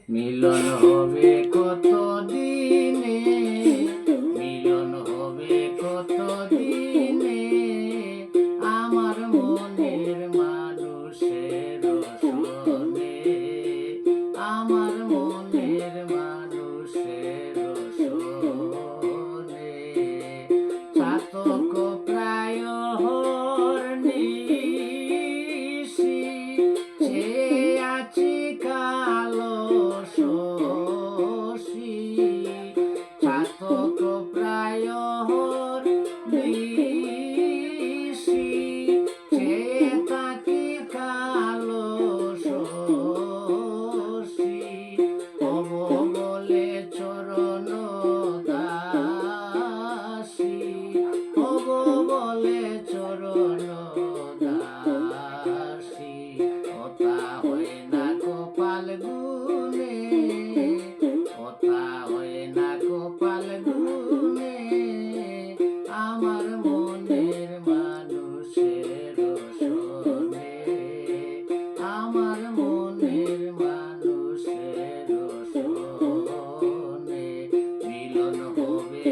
মিলন হবে কত দিনে, মিলন হবে কত দিনে, আমার মনের মানুষের সনে, আমার মনের মানুষের সনে। চাতক প্রায় হরনিশি, সে আছি কালো শশী। চাতক প্রায় হরনিশি, সে থাকি কালো শশী। হব বলে চরণ দাসী, হব বলে চরণ দাসী। কথা হয় না কপাল গুনে, কথা হয় না কপাল গুনে, আমার মনের মানুষের সনে, আমার মনের মানুষের সনে। মিলন হবে